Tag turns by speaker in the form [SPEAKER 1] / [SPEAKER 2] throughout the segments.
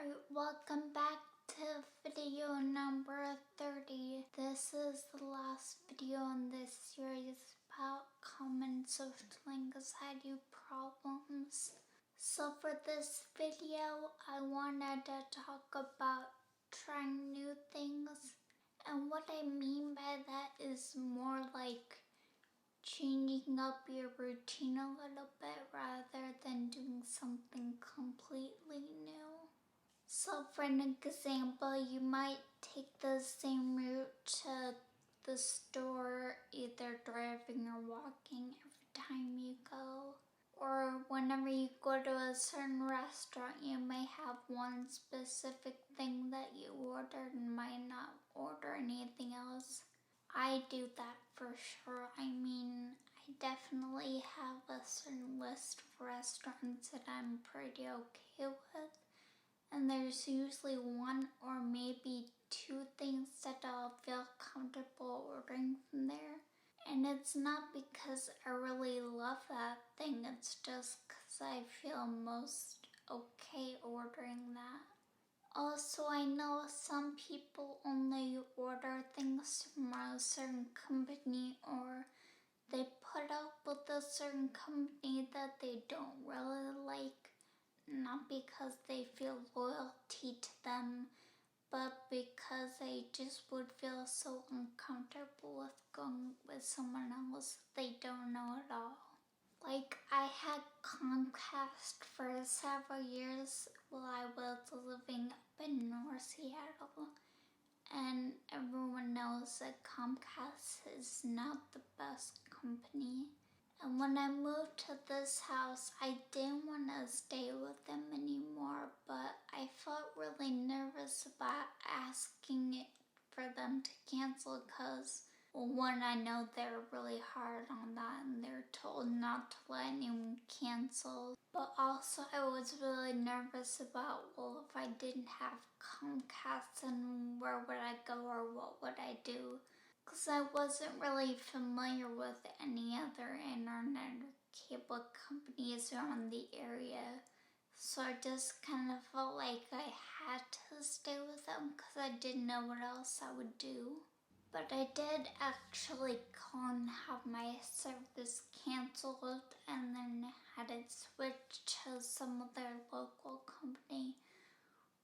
[SPEAKER 1] Alright, welcome back to video number 30. This is the last video in this series about common social anxiety problems. So for this video, I wanted to talk about trying new things. And what I mean by that is more like changing up your routine a little bit rather than doing something completely new. So for an example, you might take the same route to the store, either driving or walking every time you go. Or whenever you go to a certain restaurant, you may have one specific thing that you ordered and might not order anything else. I do that for sure. I mean, I definitely have a certain list of restaurants that I'm pretty okay with. And there's usually one or maybe two things that I'll feel comfortable ordering from there. And it's not because I really love that thing, it's just because I feel most okay ordering that. Also, I know some people only order things from a certain company, or they put up with a certain company that they don't really like. Not because they feel loyalty to them, but because they just would feel so uncomfortable with going with someone else they don't know at all. Like, I had Comcast for several years while I was living up in North Seattle, and everyone knows that Comcast is not the best company. And when I moved to this house, I didn't want to stay with them anymore, but I felt really nervous about asking for them to cancel because, well, one, I know they're really hard on that and they're told not to let anyone cancel. But also I was really nervous about, well, if I didn't have Comcast, then where would I go or what would I do? Because I wasn't really familiar with any other internet or cable companies around the area. So I just kind of felt like I had to stay with them because I didn't know what else I would do. But I did actually call and have my service canceled and then had it switched to some other local company,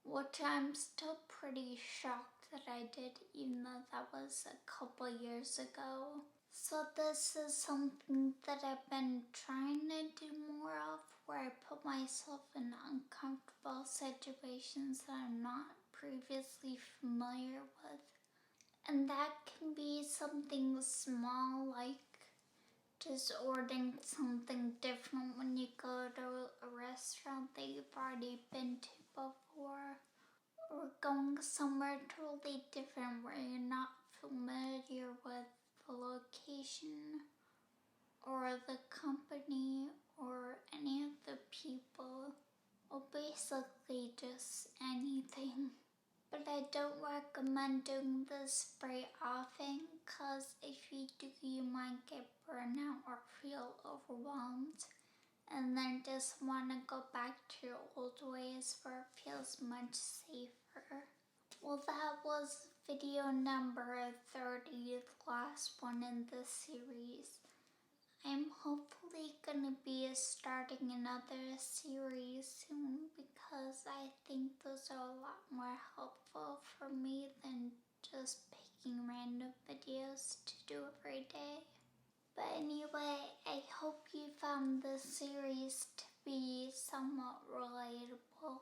[SPEAKER 1] which I'm still pretty shocked that I did, even though that was a couple years ago. So this is something that I've been trying to do more of, where I put myself in uncomfortable situations that I'm not previously familiar with. And that can be something small, like just ordering something different when you go to a restaurant that you've already been to before. Or going somewhere totally different where you're not familiar with the location or the company or any of the people, or basically just anything. But I don't recommend doing this very often, because if you do, you might get burnout or feel overwhelmed and then just want to go back to your old ways where it feels much safer. Well, that was video number 30, the last one in this series. I'm hopefully gonna be starting another series soon because I think those are a lot more helpful for me than just picking random videos to do every day. But anyway, I hope you found this series to be somewhat relatable,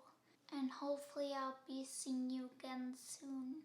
[SPEAKER 1] and hopefully I'll be seeing you again soon.